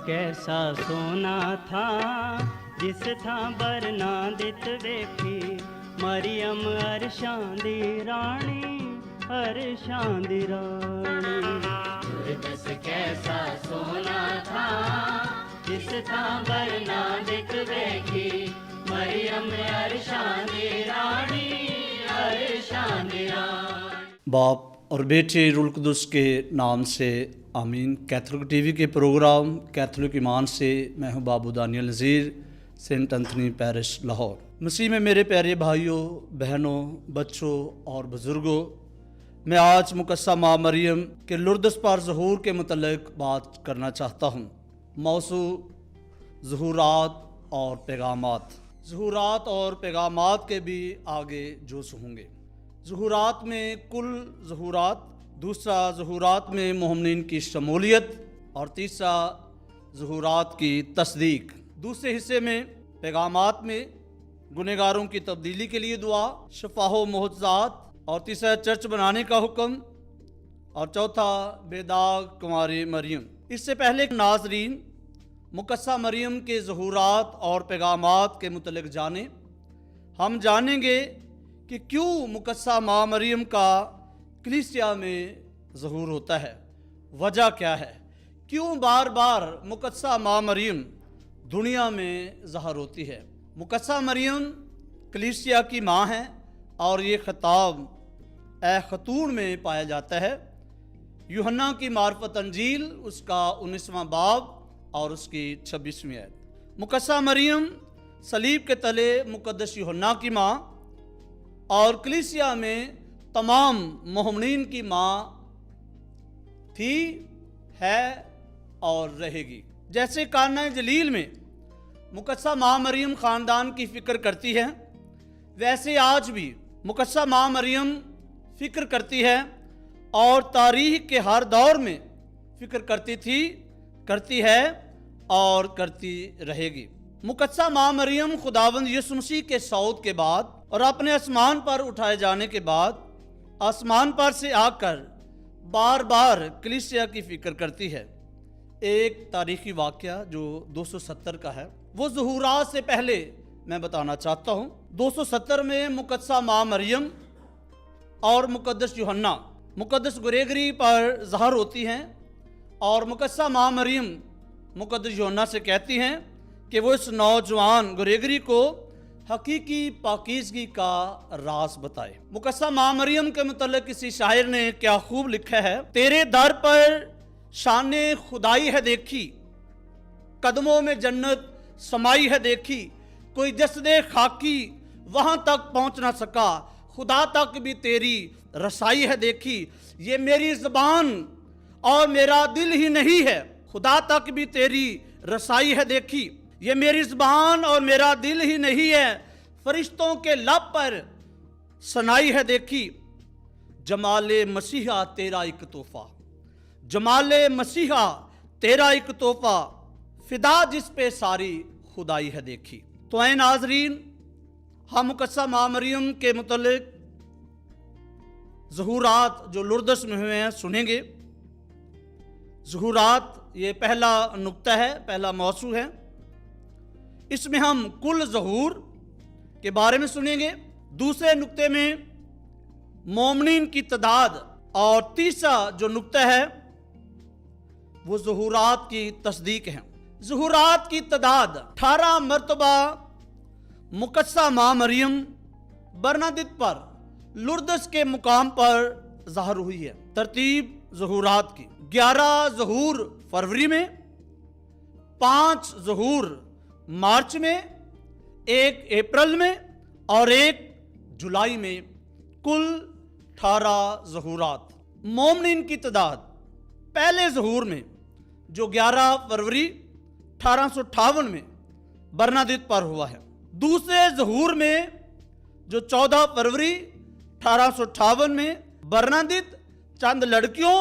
कैसा सोना था जिस था बरनादित वेखी मरियम अरशां दी रानी अरशां दी रानी। सूरदस कैसा सोना था जिस था बरनादित वेखी मरियम अरशां दी रानी अरशां दी रानी। बाप और बेटे रूल कुदस के नाम से आमीन। कैथोलिक टीवी के प्रोग्राम कैथोलिक ईमान से मैं हूं बाबू दानियल नज़ीर, सेंट एंथनी पैरिश लाहौर। मसीह में मेरे प्यारे भाइयों, बहनों, बच्चों और बुज़ुर्गों, मैं आज मुकद्दसा माँ मरियम के लुर्दस पर ज़हूर के मुतल्लिक़ बात करना चाहता हूँ। मौजू ज़हूरात और पैगामात। ज़हूरात और पैगामात के भी आगे जोश होंगे। ज़हूरात में कुल ज़हूरात, दूसरा ज़हूरात में मोमिनीन की शमूलियत और तीसरा ज़हूरात की तस्दीक। दूसरे हिस्से में पैगामात में गुनहगारों की तब्दीली के लिए दुआ, शफाहो मोहज़ात और तीसरा चर्च बनाने का हुक्म और चौथा बेदाग कुंवारी मरियम। इससे पहले नाज़रीन मुकद्दसा मरियम के ज़हूरात और पैगामात के मुतल्लिक़ जाने, हम जानेंगे कि क्यों मुकद्दसा माँ मरियम का कलीसिया में ज़हूर होता है, वजह क्या है, क्यों बार बार मुकद्दसा माँ मरियम दुनिया में ज़ाहिर होती है। मुकद्दसा मरियम कलीसिया की माँ है और ये खिताब ए खतून में पाया जाता है। यूहन्ना की मार्फत अंजील उसका 19वां बाब और उसकी 26वीं आयत। मुकद्दसा मरियम सलीब के तले मुकद्दस यूहन्ना की माँ और कलीसिया में तमाम मोमिनीन की माँ थी, है और रहेगी। जैसे काना जलील में मुकद्दसा माँ मरियम ख़ानदान की फ़िक्र करती है, वैसे आज भी मुकद्दसा माँ मरियम फ़िक्र करती है और तारीख़ के हर दौर में फ़िक्र करती थी, करती है और करती रहेगी। मुकद्दसा माँ मरियम खुदावंद यीशु मसीह के सऊद के बाद और अपने आसमान पर उठाए जाने के बाद आसमान पर से आकर बार बार कलीसिया की फ़िक्र करती है। एक तारीख़ी वाक़या जो 270 का है, वो ज़हूरात से पहले मैं बताना चाहता हूँ। 270 में मुकद्दसा माँ मरियम और मुकद्दस यूहन्ना मुकद्दस ग्रेगरी पर ज़ाहिर होती हैं और मुकद्दसा माँ मरियम मुकद्दस यूहन्ना से कहती हैं कि वो इस नौजवान ग्रेगरी को हकीकी पाकीज़गी का राज बताए। मुकद्दसा माँ मरियम के मुतल्लिक़ किसी शायर ने क्या खूब लिखा है, तेरे दर पर शाने खुदाई है देखी, कदमों में जन्नत समाई है देखी, कोई जसदे खाकी वहाँ तक पहुँच ना सका, खुदा तक भी तेरी रसाई है देखी। ये मेरी ज़बान और मेरा दिल ही नहीं है, खुदा तक भी तेरी रसाई है देखी। ये मेरी ज़बान और मेरा दिल ही नहीं है, फरिश्तों के लब पर सनाई है देखी। जमाले मसीहा तेरा एक तोहफ़ा, जमाले मसीहा तेरा एक तोहफ़ा, फिदा जिस पे सारी खुदाई है देखी। तो ऐ नाज़रीन, हम मुकद्दसा माँ मरियम के मुतल्लिक़ ज़हूरात जो लुर्दस में हुए हैं सुनेंगे। ज़हूरात ये पहला नुक्ता है, पहला मौजू है। इसमें हम कुल ज़हूर के बारे में सुनेंगे। दूसरे नुक्ते में मोमिनीन की तादाद और तीसरा जो नुक्ता है वो ज़हूरात की तस्दीक है। ज़हूरात की तादाद 18 मरतबा मुकद्दसा माँ मरियम बरनादित पर लुर्दस के मुकाम पर ज़ाहिर हुई है। तरतीब ज़हूरात की 11 ज़हूर फरवरी में, 5 ज़हूर मार्च में, 1 अप्रैल में और 1 जुलाई में, कुल 18 ज़हूरात। मोमिनीन की तादाद पहले ज़हूर में जो 11 फरवरी 1858 में बरनादित पर हुआ है, दूसरे ज़हूर में जो 14 फरवरी 1858 में बरनादित चंद लड़कियों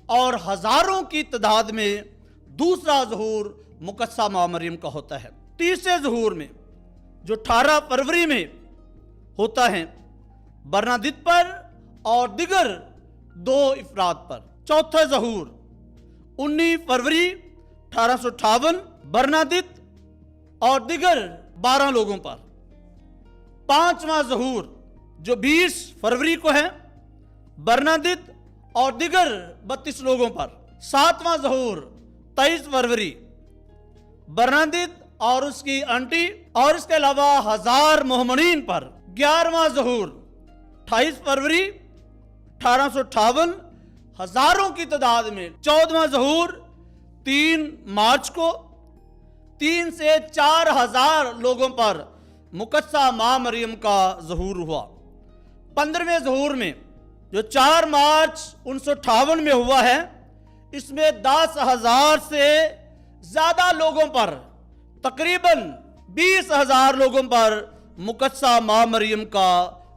और हज़ारों की तादाद में दूसरा ज़हूर मुकद्दसा माँ मरियम का होता है। तीसरे ज़हूर में जो 18 फरवरी में होता है बरनादित पर और दिगर 2 अफराद पर। चौथा ज़हूर 19 फरवरी 1858 बर्नादित और दिगर 12 लोगों पर। 5वां ज़हूर जो 20 फरवरी को है, बर्नादित और दिगर 32 लोगों पर। 7वां ज़हूर 23 फरवरी, बर्नादित और उसकी आंटी और इसके अलावा 1000 मोहम्मदीन पर। 11वां ज़हूर 28 फरवरी 1858, हजारों की तादाद में। 14वां ज़हूर 3 मार्च को 3 से 4000 लोगों पर मुकद्दसा माँ मरियम का ज़हूर हुआ। 15वें ज़हूर में जो 4 मार्च 1958 में हुआ है, इसमें 10,000 से ज़्यादा लोगों पर, तकरीबन 20,000 लोगों पर मुकद्दसा माँ मरियम का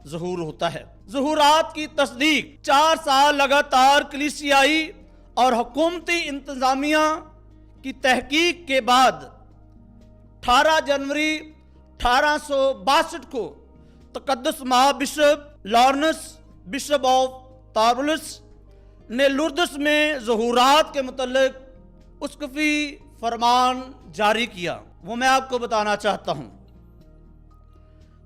ज़हूर होता है। ज़हूरात की तस्दीक 4 साल लगातार कलीसियाई और हुकूमती इंतज़ामिया की तहकीक के बाद 18 जनवरी 1862 को तक़द्दुस माँ बिशप लॉरेंस, बिशप ऑफ तारबुलस ने लुर्दस में ज़हूरात के मुतल्लिक उस्कफ़ी फरमान जारी किया। वो मैं आपको बताना चाहता हूँ।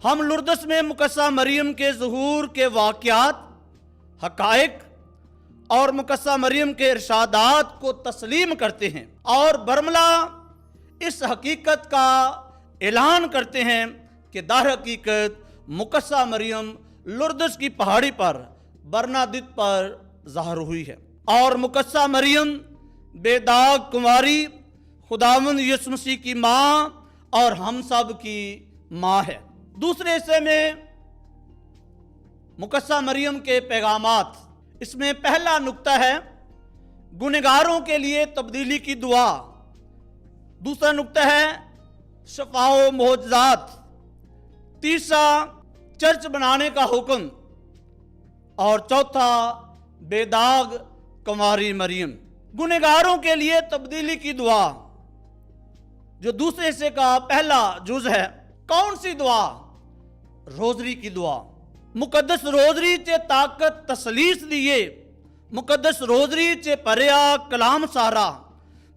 हम लुर्दस में मुकद्दसा मरियम के ज़हूर के वाक़यात, हक़ाइक़ और मुकद्दसा मरियम के इरशादात को तस्लीम करते हैं और बरमला इस हकीकत का ऐलान करते हैं कि दर हकीकत मुकद्दसा मरियम लुर्दस की पहाड़ी पर बर्नादित पर ज़ाहिर हुई है और मुकद्दसा मरियम बेदाग कुंवारी, खुदावंद यीशु मसीह की माँ और हम सब की माँ है। दूसरे हिस्से में मुकद्दसा मरियम के पैगामात, इसमें पहला नुक्ता है गुनहगारों के लिए तब्दीली की दुआ। दूसरा नुक्ता है शफाओ मोहजात। तीसरा चर्च बनाने का हुक्म और चौथा बेदाग कुंवारी मरियम। गुनहगारों के लिए तब्दीली की दुआ जो दूसरे हिस्से का पहला जुज है। कौन सी दुआ? रोजरी की दुआ। मुकद्दस रोजरी चे ताकत तसलीस दिए, मुकद्दस रोजरी चे परया कलाम सारा,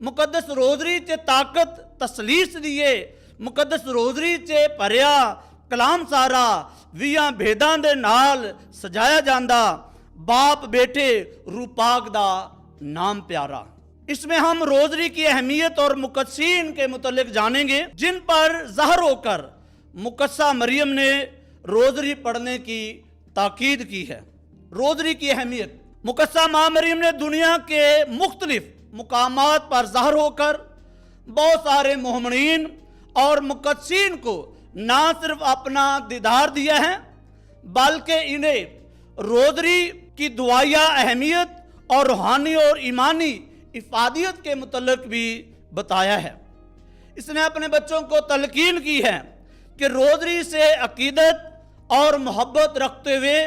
मुकद्दस रोजरी चे ताकत तसलीस दिए, मुकद्दस रोजरी चे परया कलाम सारा, वियां भेदां दे नाल सजाया जांदा, बाप बेटे रूपाक दा नाम प्यारा। इसमें हम रोजरी की अहमियत और मुकद्दसीन के मुतल्लिक जानेंगे जिन पर ज़ाहिर होकर मुकद्दसा मरियम ने रोजरी पढ़ने की ताकीद की है। रोजरी की अहमियत, मुकद्दसा माँ मरियम ने दुनिया के मुख्तलिफ मुकामात पर ज़ाहिर होकर बहुत सारे मोहम्मदीन और मुकद्दसीन को ना सिर्फ अपना दीदार दिया है बल्कि इन्हें रोजरी की दुआया अहमियत और रूहानी और ईमानी इफादियत के मुतल्लिक भी बताया है। इसने अपने बच्चों को तलकीन की है कि रोजरी से अकीदत और मोहब्बत रखते हुए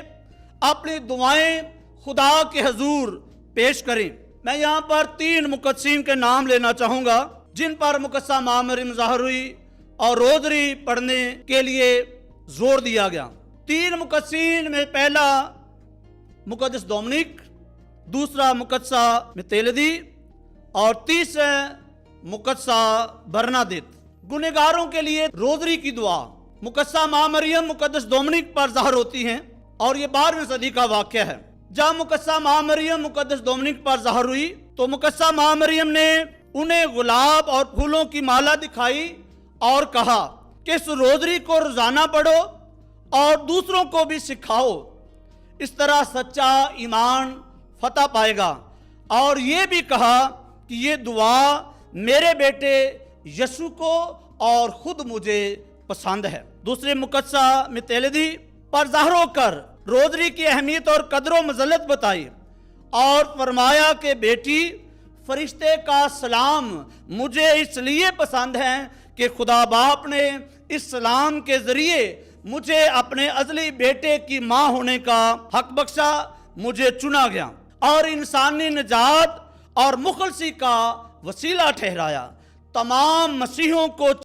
अपनी दुआएं खुदा के हजूर पेश करें। मैं यहाँ पर 3 मुकद्दसीन के नाम लेना चाहूँगा जिन पर मुकद्दसा माँ मरियम ज़ाहिर हुई और रोजरी पढ़ने के लिए जोर दिया गया। 3 मुकद्दसीन में पहला मुकद्दस डोमिनिक, दूसरा मुकद्दसा मितेलदी और तीसरा मुकद्दसा बरनादित। गुनहगारों के लिए रोजरी की दुआ। मुकद्दसा माँ मरियम मुकद्दस डोमिनिक पर ज़ाहिर होती हैं और ये 12वीं सदी का वाक़या है। जब मुकद्दसा माँ मरियम मुकद्दस डोमिनिक पर ज़ाहिर हुई तो मुकद्दसा माँ मरियम ने उन्हें गुलाब और फूलों की माला दिखाई और कहा कि इस रोजरी को रोजाना पढ़ो और दूसरों को भी सिखाओ, इस तरह सच्चा ईमान फतह पाएगा। और ये भी कहा कि ये दुआ मेरे बेटे यीशु को और खुद मुझे पसंद है। दूसरे मुकद्दसा मितेलदी पर ज़ाहिर होकर रोजरी की अहमियत और कदर मज़लत बताई और फरमाया कि बेटी, फरिश्ते का सलाम मुझे इसलिए पसंद है कि खुदा बाप ने इस सलाम के ज़रिए मुझे अपने अज़ली बेटे की माँ होने का हक बख्शा, मुझे चुना गया और इंसानी निजात और मुखलसी का वसीला ठहराया। तमाम मसीहों को